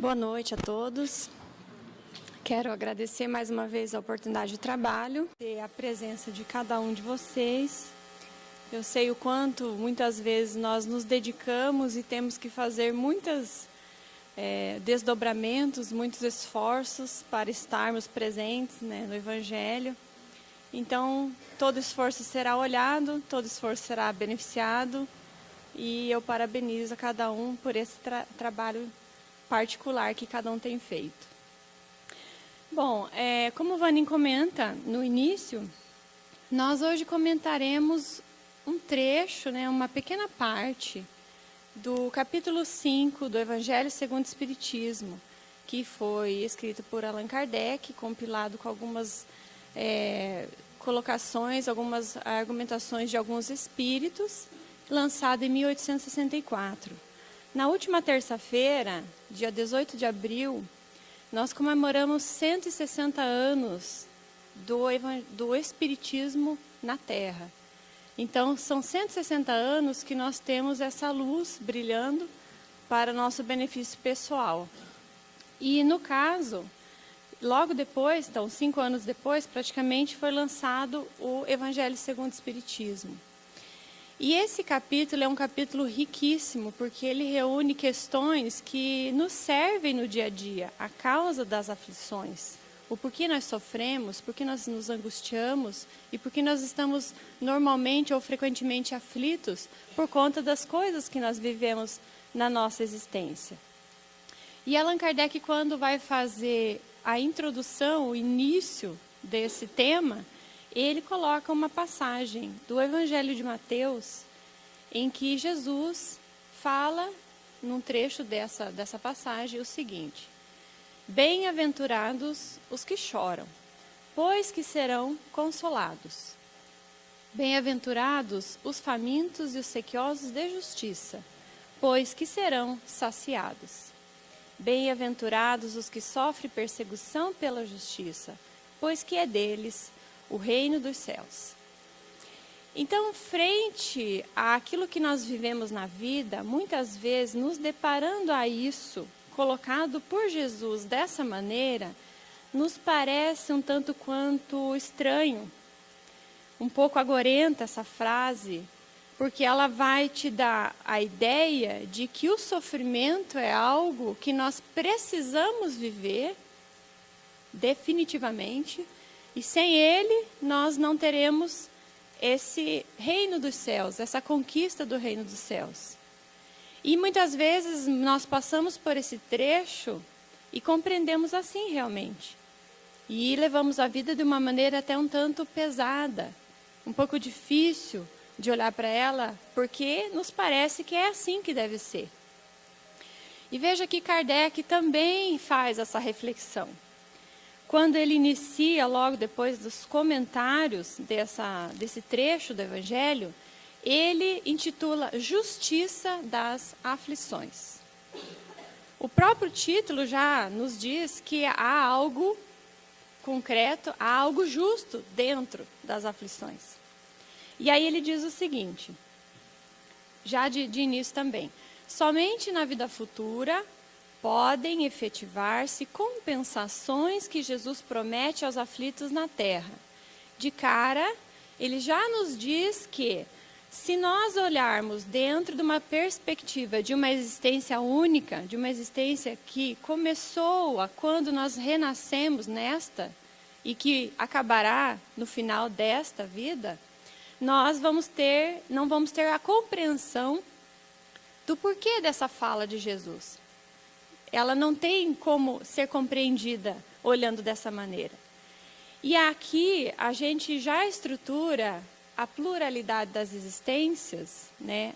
Boa noite a todos. Quero agradecer mais uma vez a oportunidade de trabalho e a presença de cada um de vocês. Eu sei o quanto muitas vezes nós nos dedicamos e temos que fazer muitos desdobramentos, muitos esforços para estarmos presentes, no Evangelho. Então, todo esforço será olhado, todo esforço será beneficiado e eu parabenizo a cada um por esse trabalho particular que cada um tem feito. Bom, como o Vanin comenta no início, nós hoje comentaremos um trecho, uma pequena parte do capítulo 5 do Evangelho segundo o Espiritismo, que foi escrito por Allan Kardec, compilado com algumas colocações, algumas argumentações de alguns espíritos, lançado em 1864. Na última terça-feira, dia 18 de abril, nós comemoramos 160 anos do Espiritismo na Terra. Então, são 160 anos que nós temos essa luz brilhando para nosso benefício pessoal. E, no caso, logo depois, então 5 anos depois, praticamente foi lançado o Evangelho segundo o Espiritismo. E esse capítulo é um capítulo riquíssimo, porque ele reúne questões que nos servem no dia a dia, a causa das aflições, o porquê nós sofremos, por que nós nos angustiamos e por que nós estamos normalmente ou frequentemente aflitos por conta das coisas que nós vivemos na nossa existência. E Allan Kardec, quando vai fazer a introdução, o início desse tema, ele coloca uma passagem do Evangelho de Mateus, em que Jesus fala, num trecho dessa passagem, o seguinte: bem-aventurados os que choram, pois que serão consolados. Bem-aventurados os famintos e os sequiosos de justiça, pois que serão saciados. Bem-aventurados os que sofrem perseguição pela justiça, pois que é deles o reino dos céus. Então, frente àquilo que nós vivemos na vida, muitas vezes nos deparando a isso, colocado por Jesus dessa maneira, nos parece um tanto quanto estranho, um pouco agorenta essa frase, porque ela vai te dar a ideia de que o sofrimento é algo que nós precisamos viver definitivamente, e sem ele, nós não teremos esse reino dos céus, essa conquista do reino dos céus. E muitas vezes nós passamos por esse trecho e compreendemos assim realmente. E levamos a vida de uma maneira até um tanto pesada, um pouco difícil de olhar para ela, porque nos parece que é assim que deve ser. E veja que Kardec também faz essa reflexão. Quando ele inicia, logo depois dos comentários desse trecho do Evangelho, ele intitula Justiça das Aflições. O próprio título já nos diz que há algo concreto, há algo justo dentro das aflições. E aí ele diz o seguinte, já de início também: somente na vida futura podem efetivar-se compensações que Jesus promete aos aflitos na terra. De cara, ele já nos diz que, se nós olharmos dentro de uma perspectiva de uma existência única, de uma existência que começou quando nós renascemos nesta, e que acabará no final desta vida, nós não vamos ter a compreensão do porquê dessa fala de Jesus. Ela não tem como ser compreendida olhando dessa maneira. E aqui a gente já estrutura a pluralidade das existências,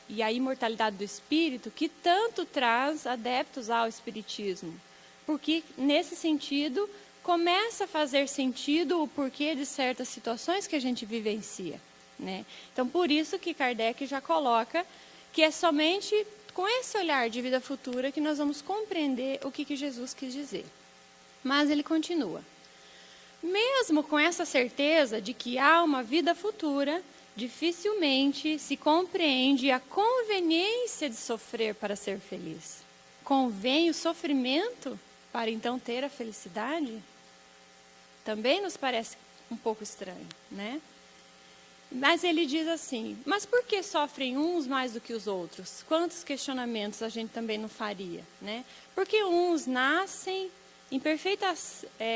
e a imortalidade do espírito, que tanto traz adeptos ao espiritismo. Porque, nesse sentido, começa a fazer sentido o porquê de certas situações que a gente vivencia. Então, por isso que Kardec já coloca que é somente com esse olhar de vida futura que nós vamos compreender o que Jesus quis dizer. Mas ele continua: mesmo com essa certeza de que há uma vida futura, dificilmente se compreende a conveniência de sofrer para ser feliz. convém o sofrimento para então ter a felicidade? Também nos parece um pouco estranho, né? Mas ele diz assim, mas por que sofrem uns mais do que os outros? Quantos questionamentos a gente também não faria, né? Porque uns nascem em perfeita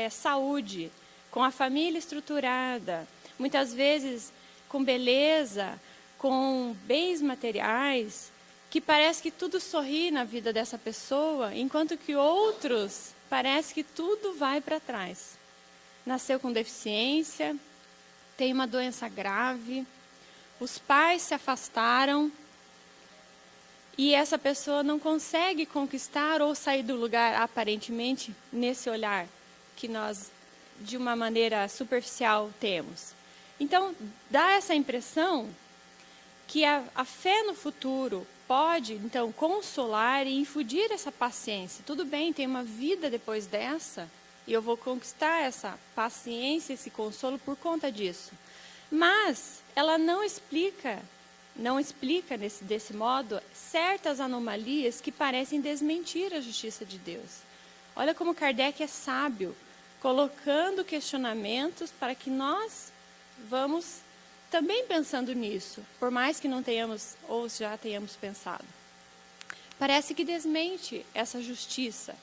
saúde, com a família estruturada, muitas vezes com beleza, com bens materiais, que parece que tudo sorri na vida dessa pessoa, enquanto que outros parece que tudo vai para trás. Nasceu com deficiência, tem uma doença grave, os pais se afastaram e essa pessoa não consegue conquistar ou sair do lugar, aparentemente, nesse olhar que nós, de uma maneira superficial, temos. Então, dá essa impressão que a fé no futuro pode, então, consolar e infundir essa paciência. Tudo bem, tem uma vida depois dessa, e eu vou conquistar essa paciência, esse consolo por conta disso. Mas ela não explica desse modo certas anomalias que parecem desmentir a justiça de Deus. Olha como Kardec é sábio, colocando questionamentos para que nós vamos também pensando nisso, por mais que não tenhamos ou já tenhamos pensado. Parece que desmente essa justiça.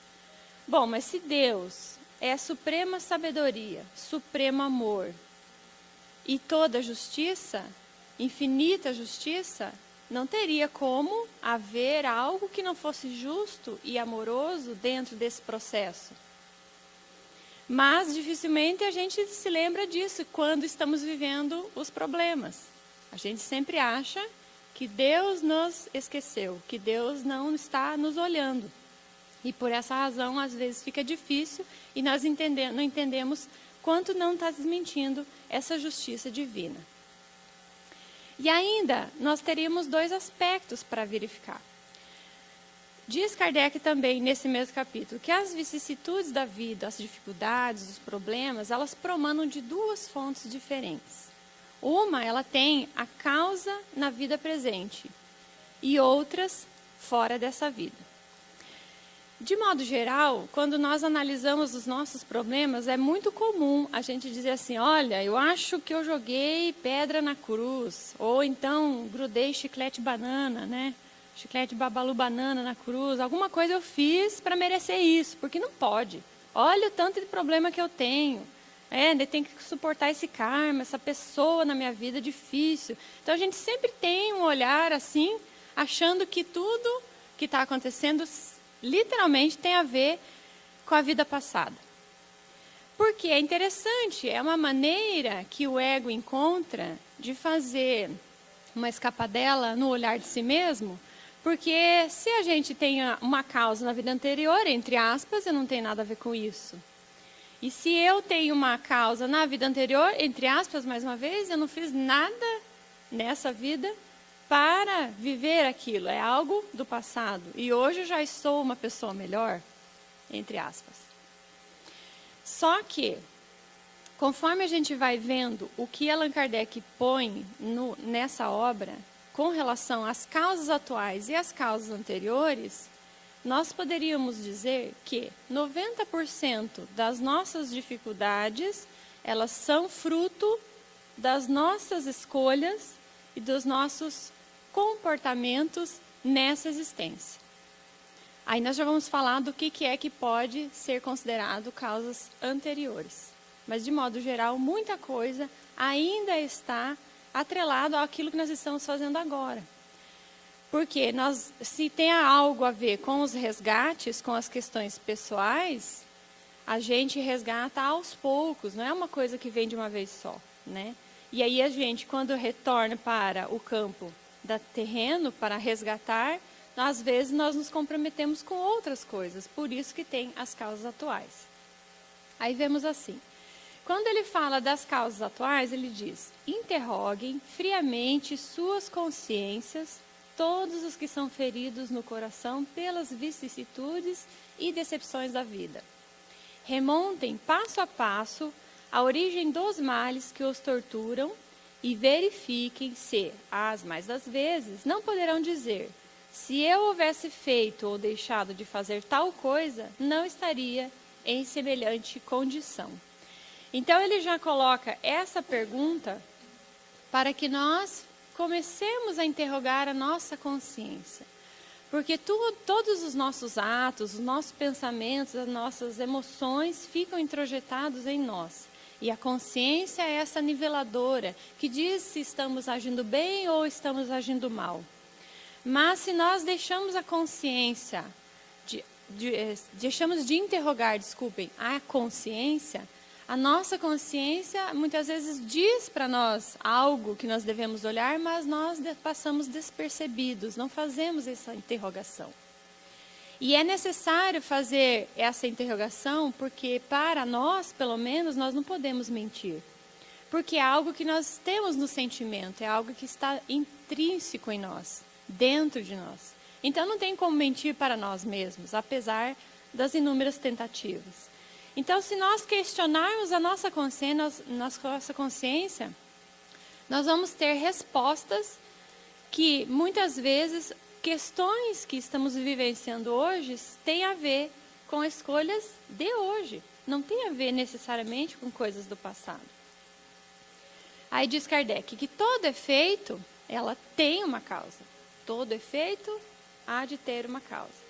Bom, mas se Deus é a suprema sabedoria, supremo amor e toda justiça, infinita justiça, não teria como haver algo que não fosse justo e amoroso dentro desse processo. Mas dificilmente a gente se lembra disso quando estamos vivendo os problemas. A gente sempre acha que Deus nos esqueceu, que Deus não está nos olhando. E por essa razão, às vezes, fica difícil e nós não entendemos quanto não está desmentindo essa justiça divina. E ainda, nós teríamos dois aspectos para verificar. Diz Kardec também, nesse mesmo capítulo, que as vicissitudes da vida, as dificuldades, os problemas, elas promanam de duas fontes diferentes. Uma, ela tem a causa na vida presente e outras fora dessa vida. De modo geral, quando nós analisamos os nossos problemas, é muito comum a gente dizer assim, olha, eu acho que eu joguei pedra na cruz, ou então grudei chiclete banana, né? Chiclete babalu banana na cruz, alguma coisa eu fiz para merecer isso, porque não pode. Olha o tanto de problema que eu tenho. Eu tenho que suportar esse karma, essa pessoa na minha vida difícil. Então a gente sempre tem um olhar assim, achando que tudo que está acontecendo literalmente tem a ver com a vida passada. Porque é interessante, é uma maneira que o ego encontra de fazer uma escapadela no olhar de si mesmo, porque se a gente tem uma causa na vida anterior, entre aspas, eu não tenho nada a ver com isso. E se eu tenho uma causa na vida anterior, entre aspas, mais uma vez, eu não fiz nada nessa vida para viver aquilo. É algo do passado. E hoje eu já sou uma pessoa melhor, entre aspas. Só que, conforme a gente vai vendo o que Allan Kardec põe nessa obra, com relação às causas atuais e às causas anteriores, nós poderíamos dizer que 90% das nossas dificuldades, elas são fruto das nossas escolhas e dos nossos comportamentos nessa existência. Aí nós já vamos falar do que é que pode ser considerado causas anteriores. Mas, de modo geral, muita coisa ainda está atrelado àquilo que nós estamos fazendo agora. Porque se tem algo a ver com os resgates, com as questões pessoais, a gente resgata aos poucos, não é uma coisa que vem de uma vez só, né? E aí a gente, quando retorna para o campo terreno, para resgatar, às vezes nós nos comprometemos com outras coisas, por isso que tem as causas atuais. Aí vemos assim. Quando ele fala das causas atuais, ele diz, interroguem friamente suas consciências, todos os que são feridos no coração pelas vicissitudes e decepções da vida. Remontem passo a passo a origem dos males que os torturam e verifiquem se, as mais das vezes, não poderão dizer, se eu houvesse feito ou deixado de fazer tal coisa, não estaria em semelhante condição. Então ele já coloca essa pergunta para que nós comecemos a interrogar a nossa consciência. Porque todos os nossos atos, os nossos pensamentos, as nossas emoções ficam introjetados em nós. E a consciência é essa niveladora que diz se estamos agindo bem ou estamos agindo mal. Mas se nós deixamos a consciência, deixamos de interrogar, a consciência, a nossa consciência muitas vezes diz para nós algo que nós devemos olhar, mas nós passamos despercebidos, não fazemos essa interrogação. E é necessário fazer essa interrogação porque para nós, pelo menos, nós não podemos mentir. Porque é algo que nós temos no sentimento, é algo que está intrínseco em nós, dentro de nós. Então não tem como mentir para nós mesmos, apesar das inúmeras tentativas. Então, se nós questionarmos a nossa consciência, nós vamos ter respostas que, muitas vezes, questões que estamos vivenciando hoje têm a ver com escolhas de hoje. Não tem a ver necessariamente com coisas do passado. Aí diz Kardec que todo efeito, ela tem uma causa. Todo efeito há de ter uma causa.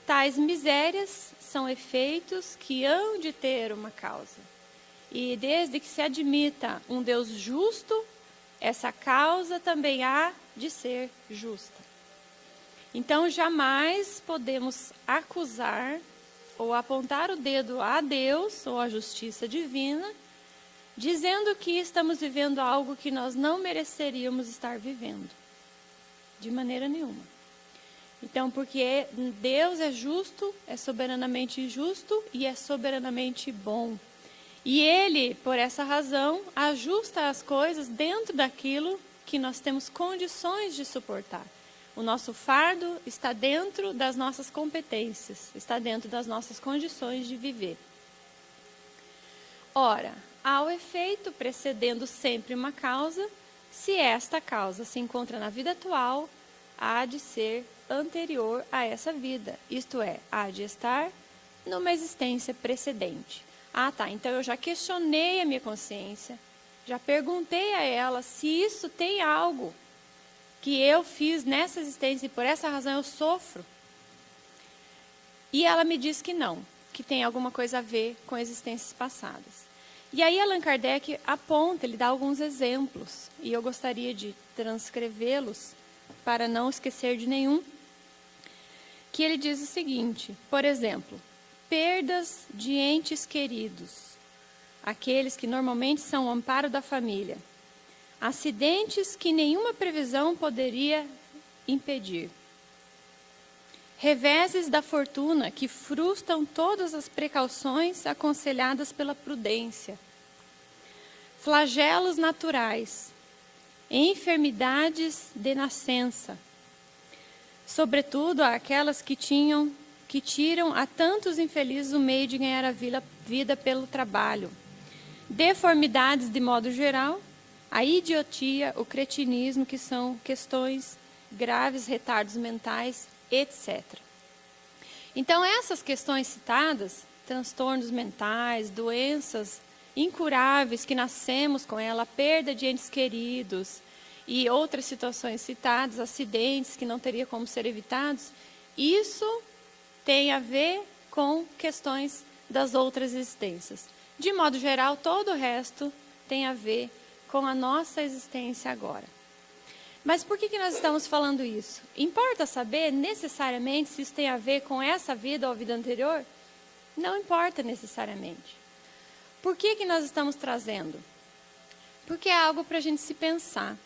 Tais misérias são efeitos que hão de ter uma causa. E desde que se admita um Deus justo, essa causa também há de ser justa. Então, jamais podemos acusar ou apontar o dedo a Deus ou à justiça divina, dizendo que estamos vivendo algo que nós não mereceríamos estar vivendo. De maneira nenhuma. Então, porque Deus é justo, é soberanamente justo e é soberanamente bom. E Ele, por essa razão, ajusta as coisas dentro daquilo que nós temos condições de suportar. O nosso fardo está dentro das nossas competências, está dentro das nossas condições de viver. Ora, há o efeito precedendo sempre uma causa, se esta causa se encontra na vida atual, há de ser anterior a essa vida, isto é, há de estar numa existência precedente. Ah, tá, então eu já questionei a minha consciência, já perguntei a ela se isso tem algo que eu fiz nessa existência e por essa razão eu sofro. E ela me diz que não, que tem alguma coisa a ver com existências passadas. E aí Allan Kardec aponta, ele dá alguns exemplos, e eu gostaria de transcrevê-los para não esquecer de nenhum, que ele diz o seguinte, por exemplo, perdas de entes queridos, aqueles que normalmente são o amparo da família, acidentes que nenhuma previsão poderia impedir, reveses da fortuna que frustram todas as precauções aconselhadas pela prudência, flagelos naturais, enfermidades de nascença, sobretudo aquelas que tiram a tantos infelizes o meio de ganhar a vida pelo trabalho, deformidades de modo geral, a idiotia, o cretinismo, que são questões graves, retardos mentais, etc. Então, essas questões citadas, transtornos mentais, doenças incuráveis que nascemos com ela, perda de entes queridos e outras situações citadas, acidentes que não teria como ser evitados, isso tem a ver com questões das outras existências. De modo geral, todo o resto tem a ver com a nossa existência agora. Mas por que nós estamos falando isso? Importa saber necessariamente se isso tem a ver com essa vida ou a vida anterior? Não importa necessariamente. Por que nós estamos trazendo? Porque é algo para a gente se pensar.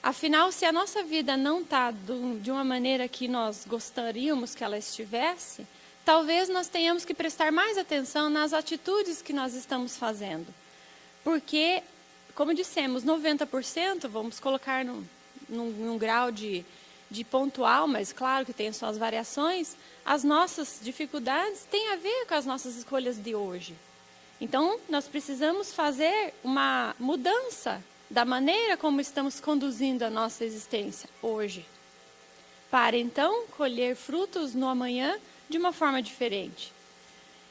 Afinal, se a nossa vida não está de uma maneira que nós gostaríamos que ela estivesse, talvez nós tenhamos que prestar mais atenção nas atitudes que nós estamos fazendo. Porque, como dissemos, 90%, vamos colocar num grau de pontual, mas claro que tem suas variações, as nossas dificuldades têm a ver com as nossas escolhas de hoje. Então, nós precisamos fazer uma mudança da maneira como estamos conduzindo a nossa existência hoje. para então colher frutos no amanhã de uma forma diferente.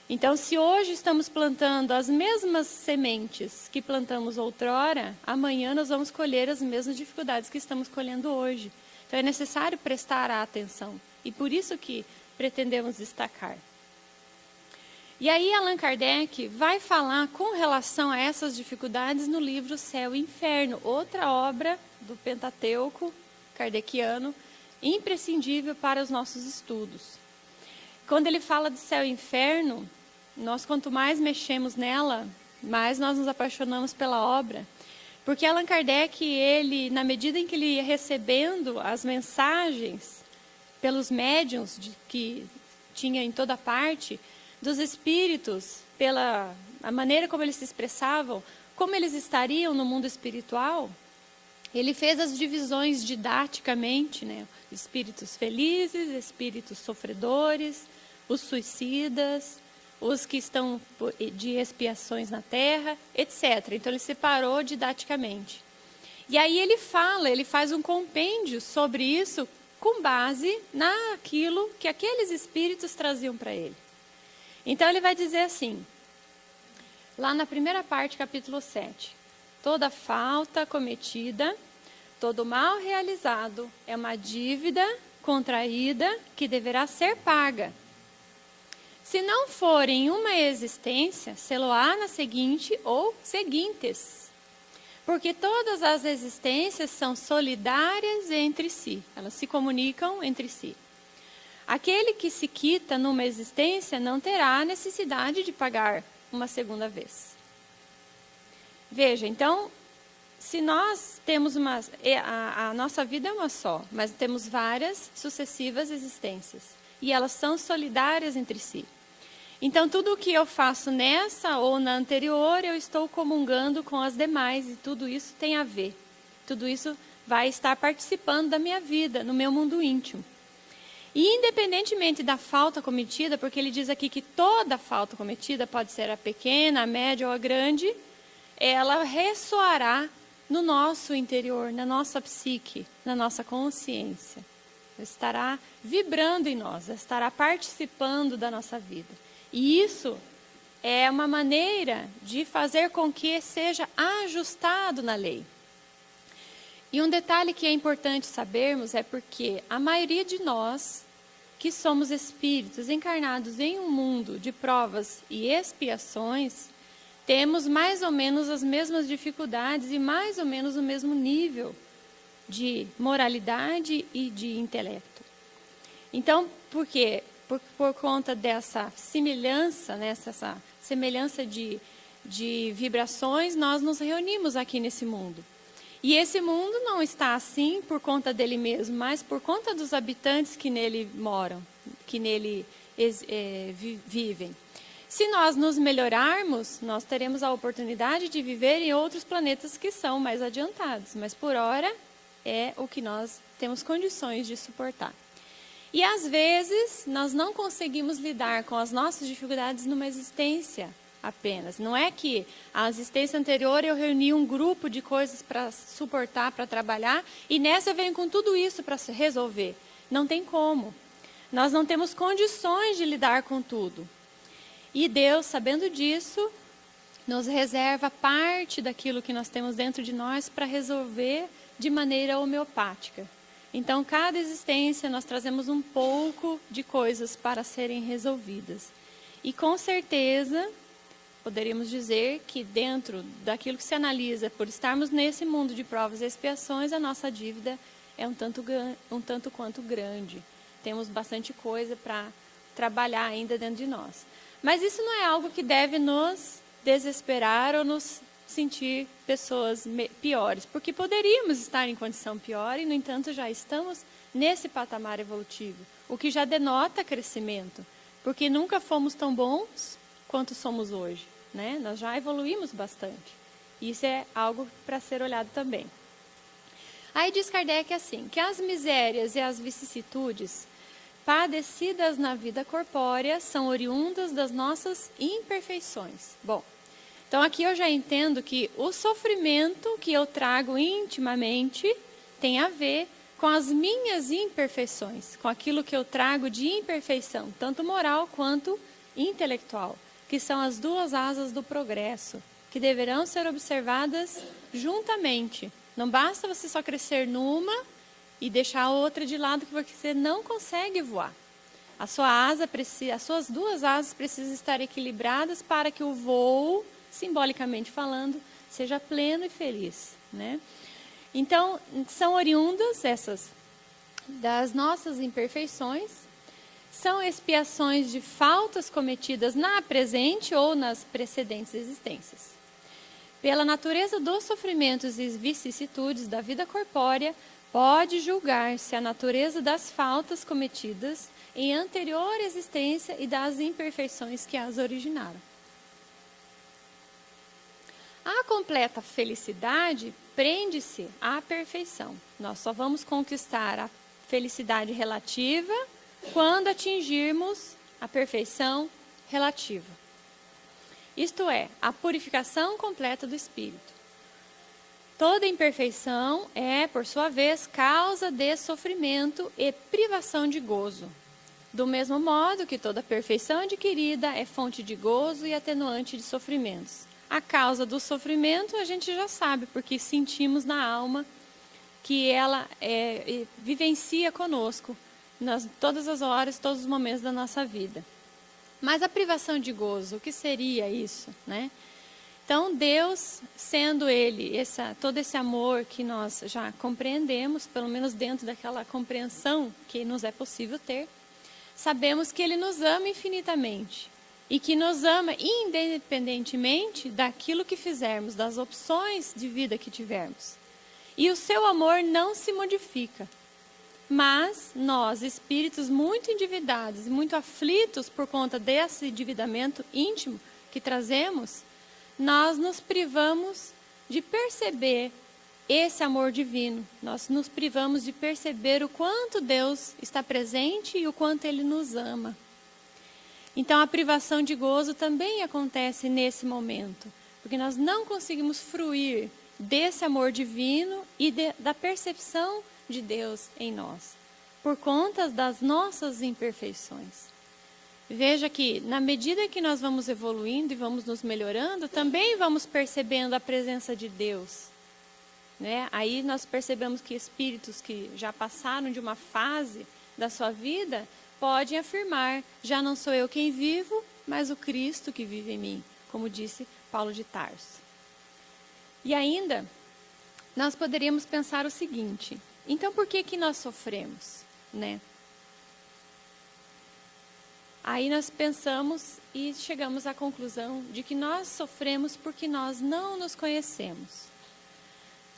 Então, se hoje estamos plantando as mesmas sementes que plantamos outrora, amanhã nós vamos colher as mesmas dificuldades que estamos colhendo hoje. Então, é necessário prestar atenção. E por isso que pretendemos destacar. E aí, Allan Kardec vai falar com relação a essas dificuldades no livro Céu e Inferno, outra obra do Pentateuco kardeciano, imprescindível para os nossos estudos. Quando ele fala do céu e inferno, nós quanto mais mexemos nela, mais nós nos apaixonamos pela obra. Porque Allan Kardec, ele, na medida em que ele ia recebendo as mensagens pelos médiuns que tinha em toda parte, dos espíritos, pela a maneira como eles se expressavam, como eles estariam no mundo espiritual, ele fez as divisões didaticamente, né? Espíritos felizes, espíritos sofredores, os suicidas, os que estão de expiações na terra, etc. Então, ele separou didaticamente. E aí ele faz um compêndio sobre isso com base naquilo que aqueles espíritos traziam para ele. Então, ele vai dizer assim, lá na primeira parte, capítulo 7. Toda falta cometida, todo mal realizado é uma dívida contraída que deverá ser paga. Se não for em uma existência, sê-lo-á na seguinte ou seguintes. Porque todas as existências são solidárias entre si, elas se comunicam entre si. Aquele que se quita numa existência não terá necessidade de pagar uma segunda vez. Veja, então, se nós temos a nossa vida é uma só, mas temos várias sucessivas existências. E elas são solidárias entre si. Então, tudo o que eu faço nessa ou na anterior, eu estou comungando com as demais. E tudo isso tem a ver. Tudo isso vai estar participando da minha vida, no meu mundo íntimo. E independentemente da falta cometida, porque ele diz aqui que toda falta cometida, pode ser a pequena, a média ou a grande, ela ressoará no nosso interior, na nossa psique, na nossa consciência. Estará vibrando em nós, estará participando da nossa vida. E isso é uma maneira de fazer com que seja ajustado na lei. E um detalhe que é importante sabermos é porque a maioria de nós, que somos espíritos encarnados em um mundo de provas e expiações, temos mais ou menos as mesmas dificuldades e mais ou menos o mesmo nível de moralidade e de intelecto. Então, por quê? Por conta dessa semelhança, né, essa semelhança de vibrações, nós nos reunimos aqui nesse mundo. E esse mundo não está assim por conta dele mesmo, mas por conta dos habitantes que nele moram, que nele vivem. Se nós nos melhorarmos, nós teremos a oportunidade de viver em outros planetas que são mais adiantados. Mas por hora é o que nós temos condições de suportar. E às vezes nós não conseguimos lidar com as nossas dificuldades numa existência apenas. Não é que a existência anterior eu reuni um grupo de coisas para suportar, para trabalhar, e nessa eu venho com tudo isso para resolver. Não tem como. Nós não temos condições de lidar com tudo. E Deus, sabendo disso, nos reserva parte daquilo que nós temos dentro de nós para resolver de maneira homeopática. Então, cada existência nós trazemos um pouco de coisas para serem resolvidas. E com certeza, poderíamos dizer que dentro daquilo que se analisa, por estarmos nesse mundo de provas e expiações, a nossa dívida é um tanto quanto grande. Temos bastante coisa para trabalhar ainda dentro de nós. Mas isso não é algo que deve nos desesperar ou nos sentir pessoas piores, porque poderíamos estar em condição pior e, no entanto, já estamos nesse patamar evolutivo, o que já denota crescimento, porque nunca fomos tão bons quanto somos hoje, né? Nós já evoluímos bastante. Isso é algo para ser olhado também. Aí diz Kardec assim, que as misérias e as vicissitudes padecidas na vida corpórea são oriundas das nossas imperfeições. Bom, então aqui eu já entendo que o sofrimento que eu trago intimamente tem a ver com as minhas imperfeições, com aquilo que eu trago de imperfeição, tanto moral quanto intelectual, que são as duas asas do progresso, que deverão ser observadas juntamente. Não basta você só crescer numa e deixar a outra de lado, que você não consegue voar. As suas duas asas precisam estar equilibradas para que o voo, simbolicamente falando, seja pleno e feliz, né? Então, são oriundas essas das nossas imperfeições, são expiações de faltas cometidas na presente ou nas precedentes existências. Pela natureza dos sofrimentos e vicissitudes da vida corpórea, pode julgar-se a natureza das faltas cometidas em anterior existência e das imperfeições que as originaram. A completa felicidade prende-se à perfeição. Nós só vamos conquistar a felicidade relativa quando atingirmos a perfeição relativa. Isto é, a purificação completa do espírito. Toda imperfeição é, por sua vez, causa de sofrimento e privação de gozo. Do mesmo modo que toda perfeição adquirida é fonte de gozo e atenuante de sofrimentos. A causa do sofrimento a gente já sabe, porque sentimos na alma que ela vivencia conosco todas as horas, todos os momentos da nossa vida. Mas a privação de gozo, o que seria isso, né? Então, Deus, sendo Ele todo esse amor que nós já compreendemos, pelo menos dentro daquela compreensão que nos é possível ter, sabemos que Ele nos ama infinitamente. E que nos ama independentemente daquilo que fizermos, das opções de vida que tivermos. E o seu amor não se modifica. Mas nós, espíritos muito endividados e muito aflitos por conta desse endividamento íntimo que trazemos, nós nos privamos de perceber esse amor divino. Nós nos privamos de perceber o quanto Deus está presente e o quanto Ele nos ama. Então, a privação de gozo também acontece nesse momento, porque nós não conseguimos fruir desse amor divino e da percepção de Deus em nós, por conta das nossas imperfeições. Veja que, na medida que nós vamos evoluindo e vamos nos melhorando, também vamos percebendo a presença de Deus, né? Aí nós percebemos que espíritos que já passaram de uma fase da sua vida podem afirmar: já não sou eu quem vivo, mas o Cristo que vive em mim, como disse Paulo de Tarso. E ainda, nós poderíamos pensar o seguinte: então por que nós sofremos, né? Aí nós pensamos e chegamos à conclusão de que nós sofremos porque nós não nos conhecemos.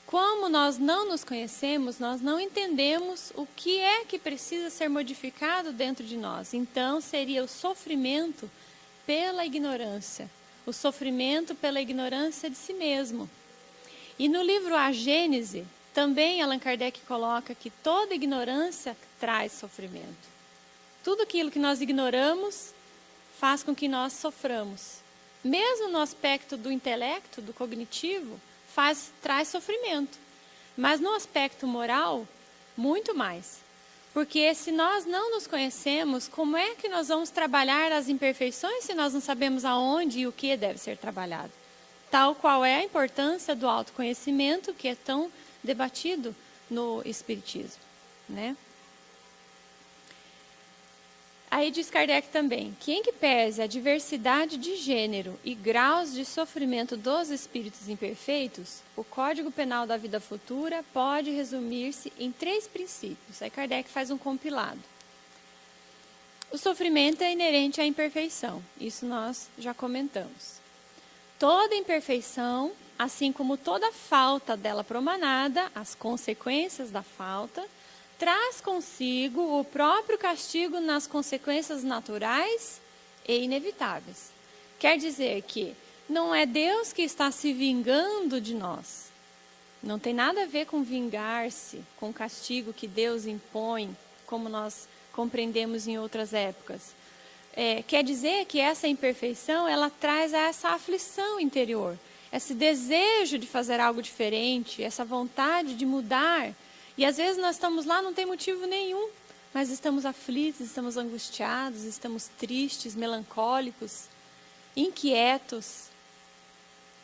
Como nós não nos conhecemos, nós não entendemos o que é que precisa ser modificado dentro de nós. Então, seria o sofrimento pela ignorância. O sofrimento pela ignorância de si mesmo. E no livro A Gênese, também Allan Kardec coloca que toda ignorância traz sofrimento. Tudo aquilo que nós ignoramos faz com que nós soframos. Mesmo no aspecto do intelecto, do cognitivo, traz sofrimento. Mas no aspecto moral, muito mais. Porque se nós não nos conhecemos, como é que nós vamos trabalhar as imperfeições se nós não sabemos aonde e o que deve ser trabalhado? Tal qual é a importância do autoconhecimento, que é tão debatido no Espiritismo, né? Aí diz Kardec também que em que pese a diversidade de gênero e graus de sofrimento dos espíritos imperfeitos, o Código Penal da Vida Futura pode resumir-se em 3 princípios. Aí Kardec faz um compilado. O sofrimento é inerente à imperfeição, isso nós já comentamos. Toda imperfeição, assim como toda falta dela promanada, as consequências da falta, traz consigo o próprio castigo nas consequências naturais e inevitáveis. Quer dizer que não é Deus que está se vingando de nós. Não tem nada a ver com vingar-se, com o castigo que Deus impõe, como nós compreendemos em outras épocas. Quer dizer que essa imperfeição, ela traz essa aflição interior, esse desejo de fazer algo diferente, essa vontade de mudar. E às vezes nós estamos lá, não tem motivo nenhum, mas estamos aflitos, estamos angustiados, estamos tristes, melancólicos, inquietos.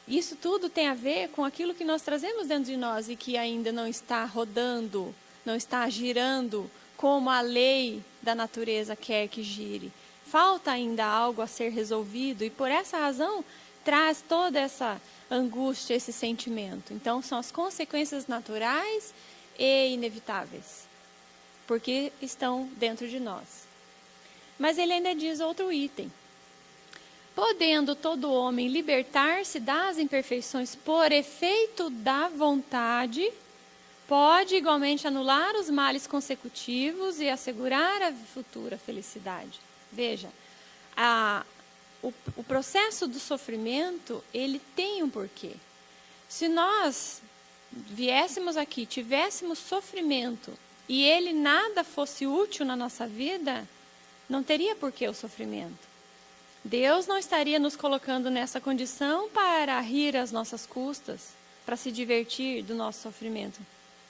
Isso tudo tem a ver com aquilo que nós trazemos dentro de nós e que ainda não está rodando, não está girando como a lei da natureza quer que gire. Falta ainda algo a ser resolvido e por essa razão traz toda essa angústia, esse sentimento. Então são as consequências naturais e inevitáveis, porque estão dentro de nós. Mas ele ainda diz outro item. Podendo todo homem libertar-se das imperfeições por efeito da vontade, pode igualmente anular os males consecutivos e assegurar a futura felicidade. Veja, o processo do sofrimento, ele tem um porquê. Se nós viéssemos aqui, tivéssemos sofrimento e ele nada fosse útil na nossa vida, não teria porquê o sofrimento. Deus não estaria nos colocando nessa condição para rir às nossas custas, para se divertir do nosso sofrimento.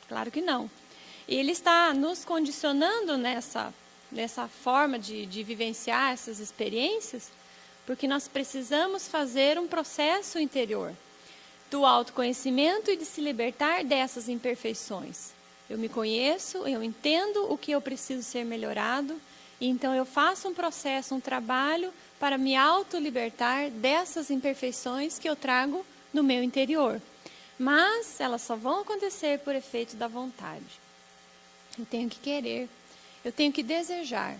Claro que não. Ele está nos condicionando nessa forma de vivenciar essas experiências, porque nós precisamos fazer um processo interior do autoconhecimento e de se libertar dessas imperfeições. Eu me conheço, eu entendo o que eu preciso ser melhorado, e então eu faço um processo, um trabalho para me autolibertar dessas imperfeições que eu trago no meu interior. Mas elas só vão acontecer por efeito da vontade. Eu tenho que querer, eu tenho que desejar.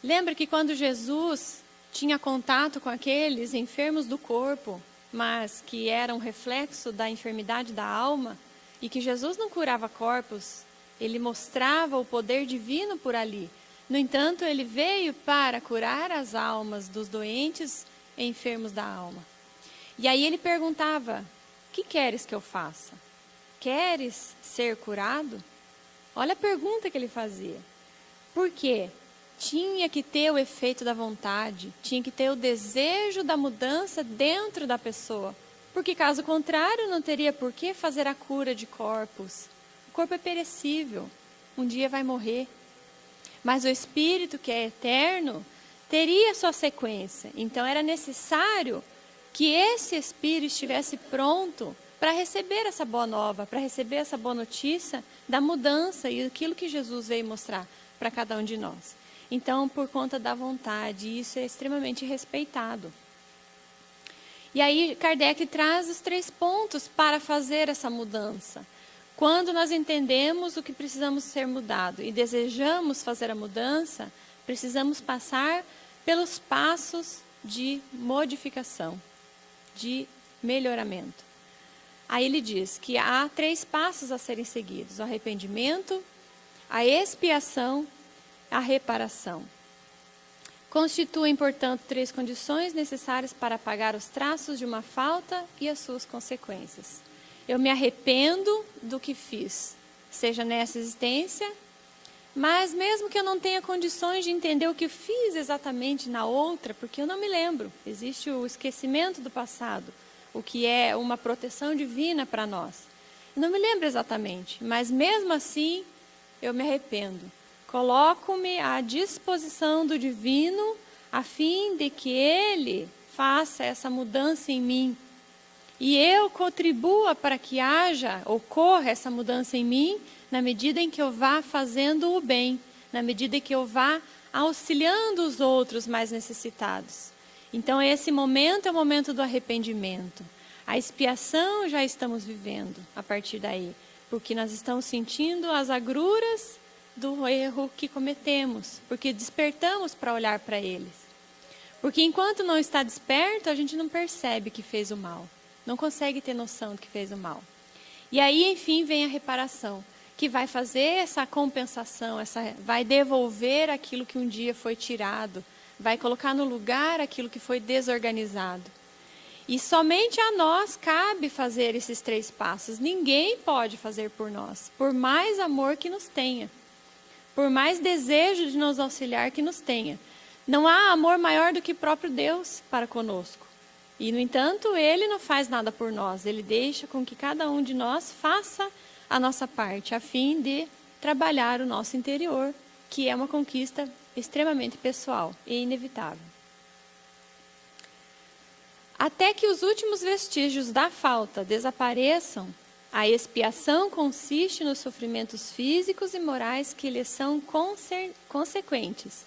Lembra que quando Jesus tinha contato com aqueles enfermos do corpo, mas que eram reflexo da enfermidade da alma, e que Jesus não curava corpos, ele mostrava o poder divino por ali. No entanto, ele veio para curar as almas dos doentes e enfermos da alma. E aí ele perguntava: o que queres que eu faça? Queres ser curado? Olha a pergunta que ele fazia. Por quê? Tinha que ter o efeito da vontade, tinha que ter o desejo da mudança dentro da pessoa. Porque caso contrário, não teria por que fazer a cura de corpos. O corpo é perecível, um dia vai morrer. Mas o espírito, que é eterno, teria sua sequência. Então era necessário que esse espírito estivesse pronto para receber essa boa nova, para receber essa boa notícia da mudança e aquilo que Jesus veio mostrar para cada um de nós. Então, por conta da vontade, isso é extremamente respeitado. E aí Kardec traz os 3 pontos para fazer essa mudança. Quando nós entendemos o que precisamos ser mudado e desejamos fazer a mudança, precisamos passar pelos passos de modificação, de melhoramento. Aí ele diz que há 3 passos a serem seguidos: o arrependimento, a expiação, a reparação. Constituem, portanto, 3 condições necessárias para apagar os traços de uma falta e as suas consequências. Eu me arrependo do que fiz, seja nessa existência, mas mesmo que eu não tenha condições de entender o que fiz exatamente na outra, porque eu não me lembro, existe o esquecimento do passado, o que é uma proteção divina para nós. Eu não me lembro exatamente, mas mesmo assim eu me arrependo. Coloco-me à disposição do divino a fim de que ele faça essa mudança em mim. E eu contribua para que ocorra essa mudança em mim, na medida em que eu vá fazendo o bem, na medida em que eu vá auxiliando os outros mais necessitados. Então esse momento é o momento do arrependimento. A expiação já estamos vivendo a partir daí, porque nós estamos sentindo as agruras do erro que cometemos, porque despertamos para olhar para eles. Porque enquanto não está desperto, a gente não percebe que fez o mal. Não consegue ter noção de que fez o mal. E aí, enfim, vem a reparação, que vai fazer essa compensação, vai devolver aquilo que um dia foi tirado, vai colocar no lugar aquilo que foi desorganizado. E somente a nós cabe fazer esses 3 passos. Ninguém pode fazer por nós, por mais amor que nos tenha, por mais desejo de nos auxiliar que nos tenha. Não há amor maior do que o próprio Deus para conosco. E, no entanto, Ele não faz nada por nós. Ele deixa com que cada um de nós faça a nossa parte, a fim de trabalhar o nosso interior, que é uma conquista extremamente pessoal e inevitável. Até que os últimos vestígios da falta desapareçam, a expiação consiste nos sofrimentos físicos e morais que lhes são consequentes,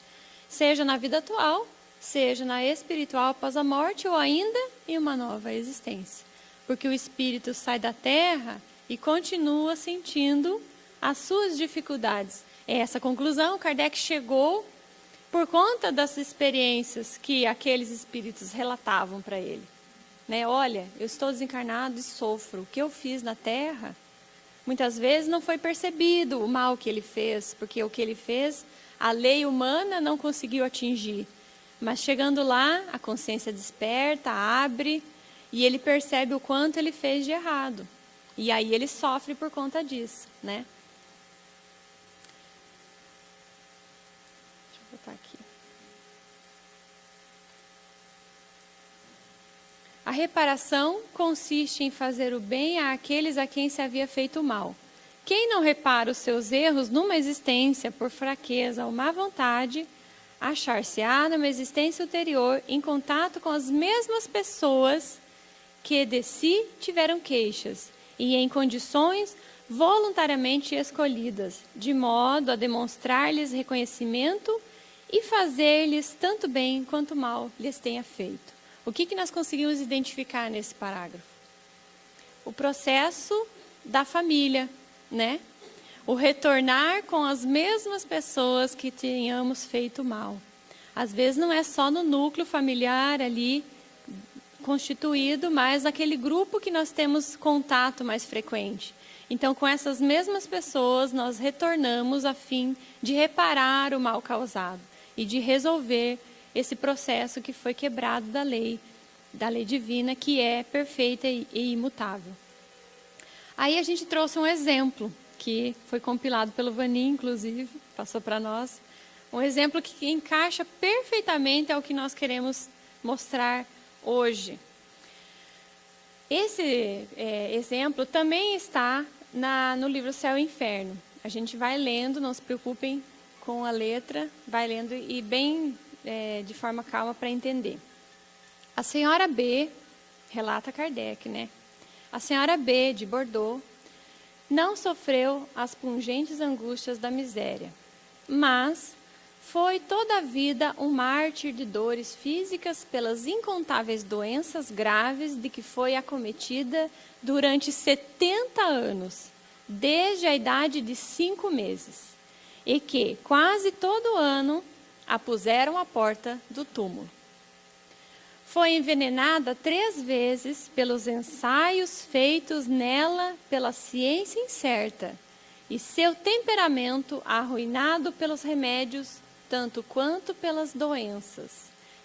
seja na vida atual, seja na espiritual após a morte ou ainda em uma nova existência. Porque o espírito sai da terra e continua sentindo as suas dificuldades. É essa conclusão Kardec chegou por conta das experiências que aqueles espíritos relatavam para ele. Né? Olha, eu estou desencarnado e sofro. O que eu fiz na terra, muitas vezes não foi percebido o mal que ele fez, porque o que ele fez, a lei humana não conseguiu atingir. Mas chegando lá, a consciência desperta, abre, e ele percebe o quanto ele fez de errado. E aí ele sofre por conta disso, né? Deixa eu botar aqui. A reparação consiste em fazer o bem àqueles a quem se havia feito mal. Quem não repara os seus erros numa existência por fraqueza ou má vontade, achar-se-á numa existência ulterior em contato com as mesmas pessoas que de si tiveram queixas e em condições voluntariamente escolhidas, de modo a demonstrar-lhes reconhecimento e fazer-lhes tanto bem quanto mal lhes tenha feito. O que nós conseguimos identificar nesse parágrafo? O processo da família, né? O retornar com as mesmas pessoas que tenhamos feito mal. Às vezes não é só no núcleo familiar ali constituído, mas naquele grupo que nós temos contato mais frequente. Então, com essas mesmas pessoas, nós retornamos a fim de reparar o mal causado e de resolver esse processo que foi quebrado da lei divina, que é perfeita e imutável. Aí a gente trouxe um exemplo, que foi compilado pelo Vani, inclusive, passou para nós. Um exemplo que encaixa perfeitamente ao que nós queremos mostrar hoje. Esse exemplo também está no livro Céu e Inferno. A gente vai lendo, não se preocupem com a letra, vai lendo e bem de forma calma para entender. A senhora B, relata Kardec, né? A senhora B, de Bordeaux, não sofreu as pungentes angústias da miséria, mas foi toda a vida um mártir de dores físicas pelas incontáveis doenças graves de que foi acometida durante 70 anos, desde a idade de 5 meses, e que quase todo ano a puseram à porta do túmulo. Foi envenenada 3 vezes pelos ensaios feitos nela pela ciência incerta, e seu temperamento arruinado pelos remédios, tanto quanto pelas doenças,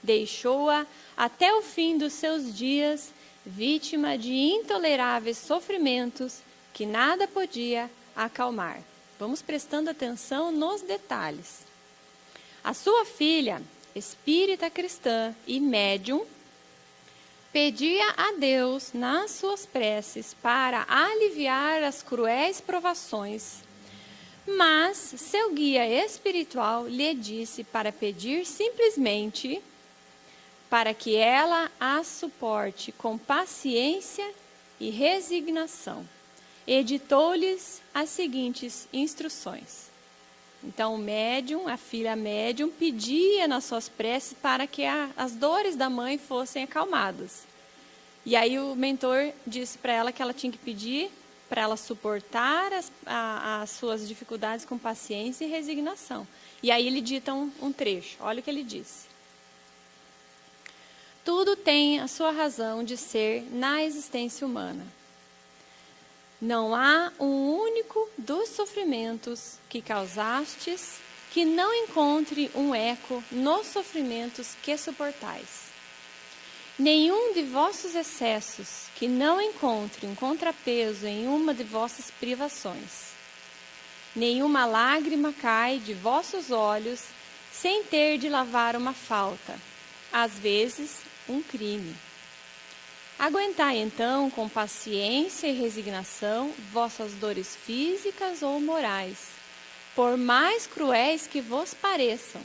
deixou-a até o fim dos seus dias vítima de intoleráveis sofrimentos que nada podia acalmar. Vamos prestando atenção nos detalhes. A sua filha, espírita cristã e médium, pedia a Deus nas suas preces para aliviar as cruéis provações, mas seu guia espiritual lhe disse para pedir simplesmente para que ela a suporte com paciência e resignação. Editou-lhes as seguintes instruções. Então, o médium, a filha médium, pedia nas suas preces para que as dores da mãe fossem acalmadas. E aí o mentor disse para ela que ela tinha que pedir para ela suportar as suas dificuldades com paciência e resignação. E aí ele dita um trecho, olha o que ele disse. Tudo tem a sua razão de ser na existência humana. Não há um único dos sofrimentos que causastes que não encontre um eco nos sofrimentos que suportais. Nenhum de vossos excessos que não encontre um contrapeso em uma de vossas privações. Nenhuma lágrima cai de vossos olhos sem ter de lavar uma falta, às vezes um crime. Aguentai então com paciência e resignação vossas dores físicas ou morais, por mais cruéis que vos pareçam.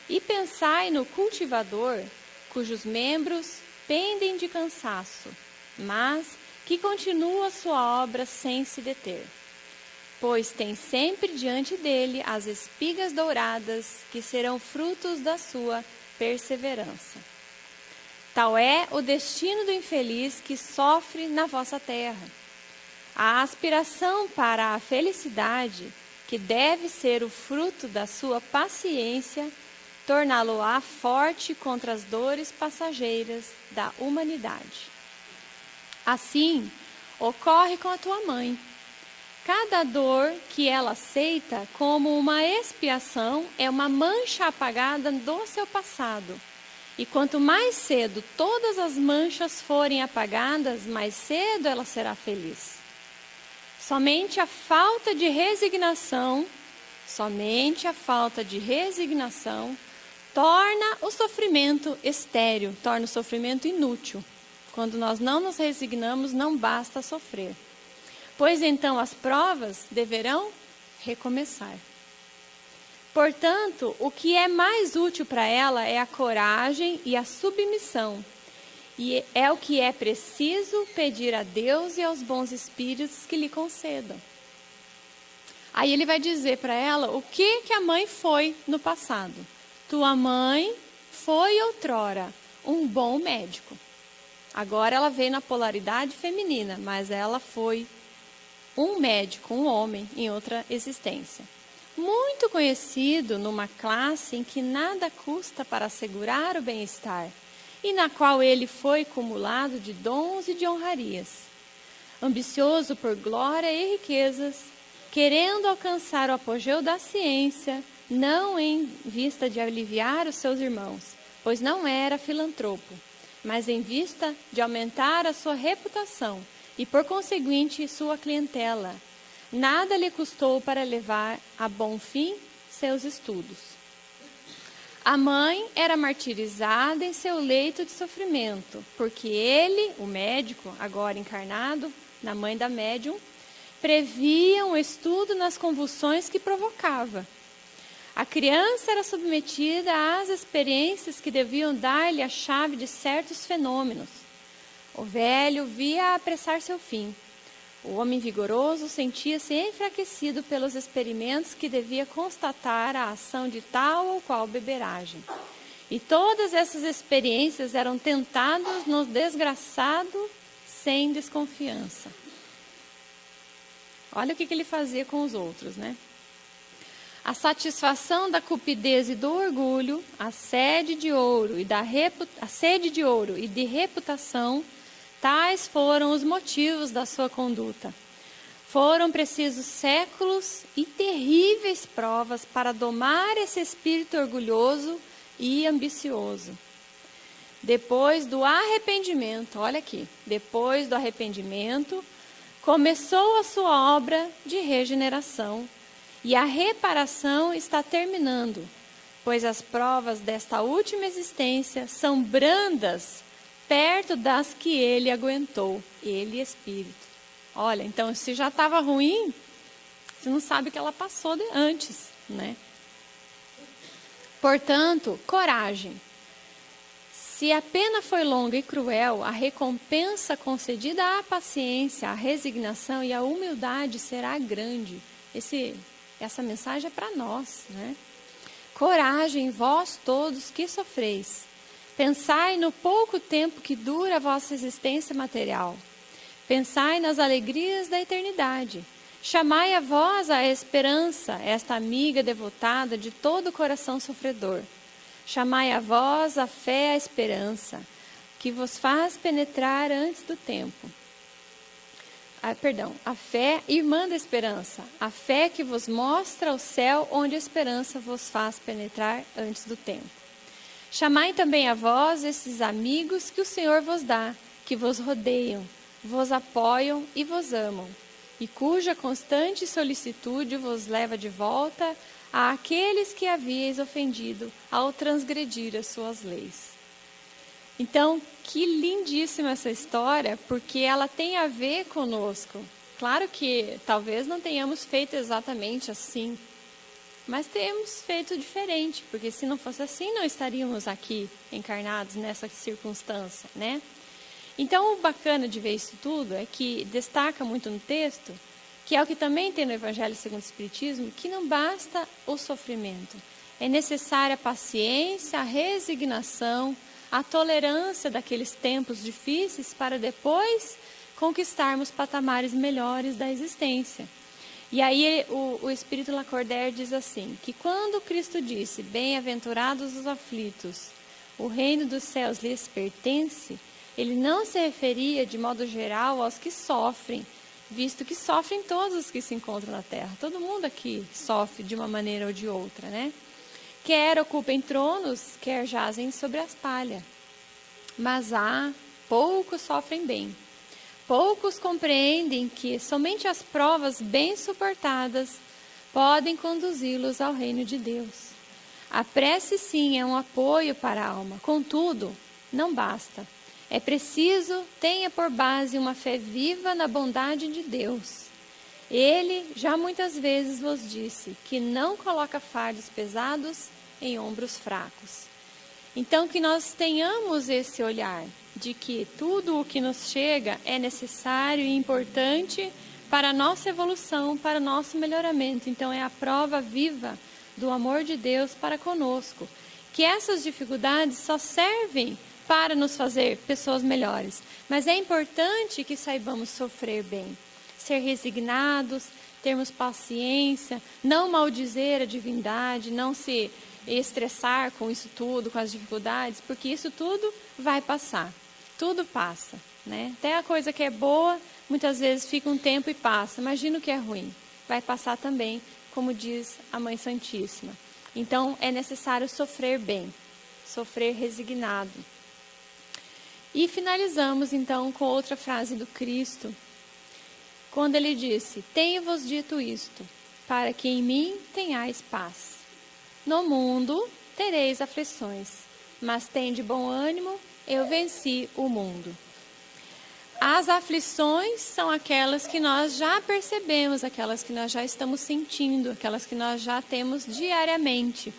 E pensai no cultivador, cujos membros pendem de cansaço, mas que continua sua obra sem se deter, pois tem sempre diante dele as espigas douradas, que serão frutos da sua perseverança. Tal é o destino do infeliz que sofre na vossa terra. A aspiração para a felicidade, que deve ser o fruto da sua paciência, torná-lo-á forte contra as dores passageiras da humanidade. Assim, ocorre com a tua mãe. Cada dor que ela aceita como uma expiação é uma mancha apagada do seu passado. E quanto mais cedo todas as manchas forem apagadas, mais cedo ela será feliz. Somente a falta de resignação torna o sofrimento estéril, torna o sofrimento inútil. Quando nós não nos resignamos, não basta sofrer. Pois então as provas deverão recomeçar. Portanto, o que é mais útil para ela é a coragem e a submissão. E é o que é preciso pedir a Deus e aos bons espíritos que lhe concedam. Aí ele vai dizer para ela o que a mãe foi no passado. Tua mãe foi outrora um bom médico. Agora ela veio na polaridade feminina, mas ela foi um médico, um homem em outra existência. Muito conhecido numa classe em que nada custa para assegurar o bem-estar e na qual ele foi cumulado de dons e de honrarias. Ambicioso por glória e riquezas, querendo alcançar o apogeu da ciência, não em vista de aliviar os seus irmãos, pois não era filantropo, mas em vista de aumentar a sua reputação e, por conseguinte, sua clientela. Nada lhe custou para levar a bom fim seus estudos. A mãe era martirizada em seu leito de sofrimento, porque ele, o médico, agora encarnado, na mãe da médium, previa o estudo nas convulsões que provocava. A criança era submetida às experiências que deviam dar-lhe a chave de certos fenômenos. O velho via apressar seu fim. O homem vigoroso sentia-se enfraquecido pelos experimentos que devia constatar a ação de tal ou qual beberagem. E todas essas experiências eram tentadas no desgraçado sem desconfiança. Olha o que ele fazia com os outros, né? A satisfação da cupidez e do orgulho, a sede de ouro e de reputação, tais foram os motivos da sua conduta. Foram precisos séculos e terríveis provas para domar esse espírito orgulhoso e ambicioso. Depois do arrependimento, olha aqui, depois do arrependimento, começou a sua obra de regeneração. E a reparação está terminando, pois as provas desta última existência são brandas perto das que ele aguentou, ele espírito. Olha, então se já estava ruim, você não sabe o que ela passou antes, né? Portanto, coragem. Se a pena foi longa e cruel, a recompensa concedida à paciência, à resignação e à humildade será grande. Essa mensagem é para nós, né? Coragem, vós todos que sofreis. Pensai no pouco tempo que dura a vossa existência material. Pensai nas alegrias da eternidade. Chamai a vós a esperança, esta amiga devotada de todo o coração sofredor. Chamai a vós a fé, a esperança, que vos faz penetrar antes do tempo. A fé, irmã da esperança, a fé que vos mostra o céu onde a esperança vos faz penetrar antes do tempo. Chamai também a vós esses amigos que o Senhor vos dá, que vos rodeiam, vos apoiam e vos amam, e cuja constante solicitude vos leva de volta àqueles que havíeis ofendido ao transgredir as suas leis. Então, que lindíssima essa história, porque ela tem a ver conosco. Claro que talvez não tenhamos feito exatamente assim, mas temos feito diferente, porque se não fosse assim, não estaríamos aqui encarnados nessa circunstância, né? Então, o bacana de ver isso tudo é que destaca muito no texto, que é o que também tem no Evangelho segundo o Espiritismo, que não basta o sofrimento. É necessária a paciência, a resignação, a tolerância daqueles tempos difíceis para depois conquistarmos patamares melhores da existência. E aí o Espírito Lacordaire diz assim, que quando Cristo disse, bem-aventurados os aflitos, o reino dos céus lhes pertence, ele não se referia de modo geral aos que sofrem, visto que sofrem todos os que se encontram na terra. Todo mundo aqui sofre de uma maneira ou de outra, né? Quer ocupem tronos, quer jazem sobre as palhas. Mas poucos sofrem bem. Poucos compreendem que somente as provas bem suportadas podem conduzi-los ao reino de Deus. A prece, sim, é um apoio para a alma. Contudo, não basta. É preciso tenha por base uma fé viva na bondade de Deus. Ele já muitas vezes vos disse que não coloca fardos pesados em ombros fracos. Então, que nós tenhamos esse olhar de que tudo o que nos chega é necessário e importante para a nossa evolução, para o nosso melhoramento. Então, é a prova viva do amor de Deus para conosco. Que essas dificuldades só servem para nos fazer pessoas melhores. Mas é importante que saibamos sofrer bem, ser resignados, termos paciência, não maldizer a divindade, não se estressar com isso tudo, com as dificuldades, porque isso tudo vai passar. Tudo passa, né? Até a coisa que é boa, muitas vezes fica um tempo e passa. Imagina o que é ruim. Vai passar também, como diz a Mãe Santíssima. Então, é necessário sofrer bem, sofrer resignado. E finalizamos, então, com outra frase do Cristo, quando ele disse, tenho-vos dito isto, para que em mim tenhais paz. No mundo tereis aflições, mas tende bom ânimo, eu venci o mundo. As aflições são aquelas que nós já percebemos, aquelas que nós já estamos sentindo, aquelas que nós já temos diariamente,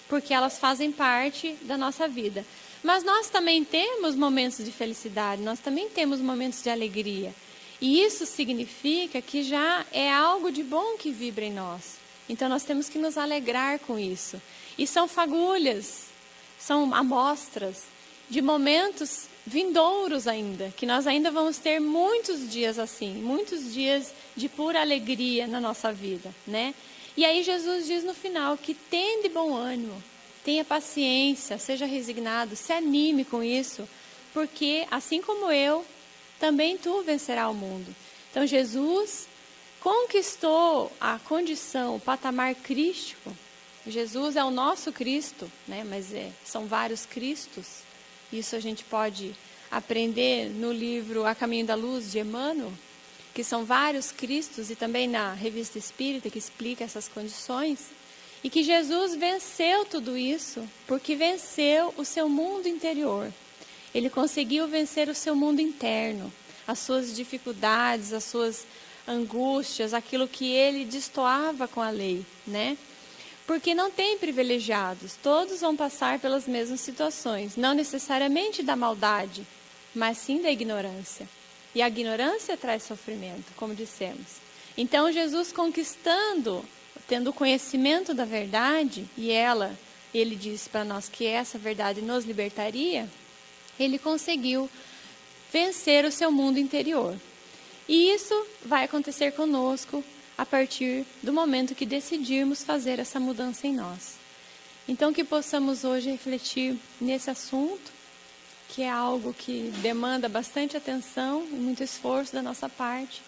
porque elas fazem parte da nossa vida. Mas nós também temos momentos de felicidade, nós também temos momentos de alegria. E isso significa que já é algo de bom que vibra em nós. Então nós temos que nos alegrar com isso. E são fagulhas, são amostras de momentos vindouros ainda, que nós ainda vamos ter muitos dias assim, muitos dias de pura alegria na nossa vida, né? E aí Jesus diz no final que tende bom ânimo, tenha paciência, seja resignado, se anime com isso, porque assim como eu, também tu vencerás o mundo. Então Jesus conquistou a condição, o patamar crístico. Jesus é o nosso Cristo, né? Mas são vários Cristos. Isso a gente pode aprender no livro A Caminho da Luz, de Emmanuel, que são vários Cristos, e também na Revista Espírita, que explica essas condições. E que Jesus venceu tudo isso, porque venceu o seu mundo interior. Ele conseguiu vencer o seu mundo interno, as suas dificuldades, as suas angústias, aquilo que ele destoava com a lei, né? Porque não tem privilegiados, todos vão passar pelas mesmas situações, não necessariamente da maldade, mas sim da ignorância. E a ignorância traz sofrimento, como dissemos. Então Jesus conquistando, tendo conhecimento da verdade, e ele disse para nós que essa verdade nos libertaria, ele conseguiu vencer o seu mundo interior. E isso vai acontecer conosco a partir do momento que decidirmos fazer essa mudança em nós. Então que possamos hoje refletir nesse assunto, que é algo que demanda bastante atenção e muito esforço da nossa parte,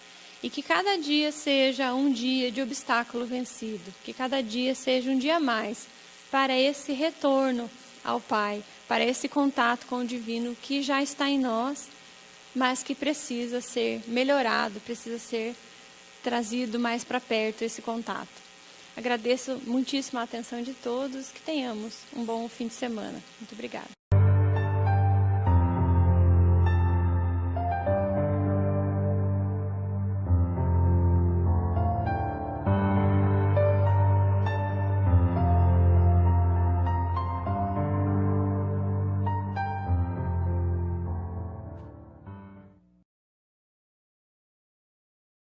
e que cada dia seja um dia de obstáculo vencido, que cada dia seja um dia a mais para esse retorno ao Pai, para esse contato com o Divino que já está em nós, mas que precisa ser melhorado, precisa ser trazido mais para perto esse contato. Agradeço muitíssimo a atenção de todos, que tenhamos um bom fim de semana. Muito obrigada.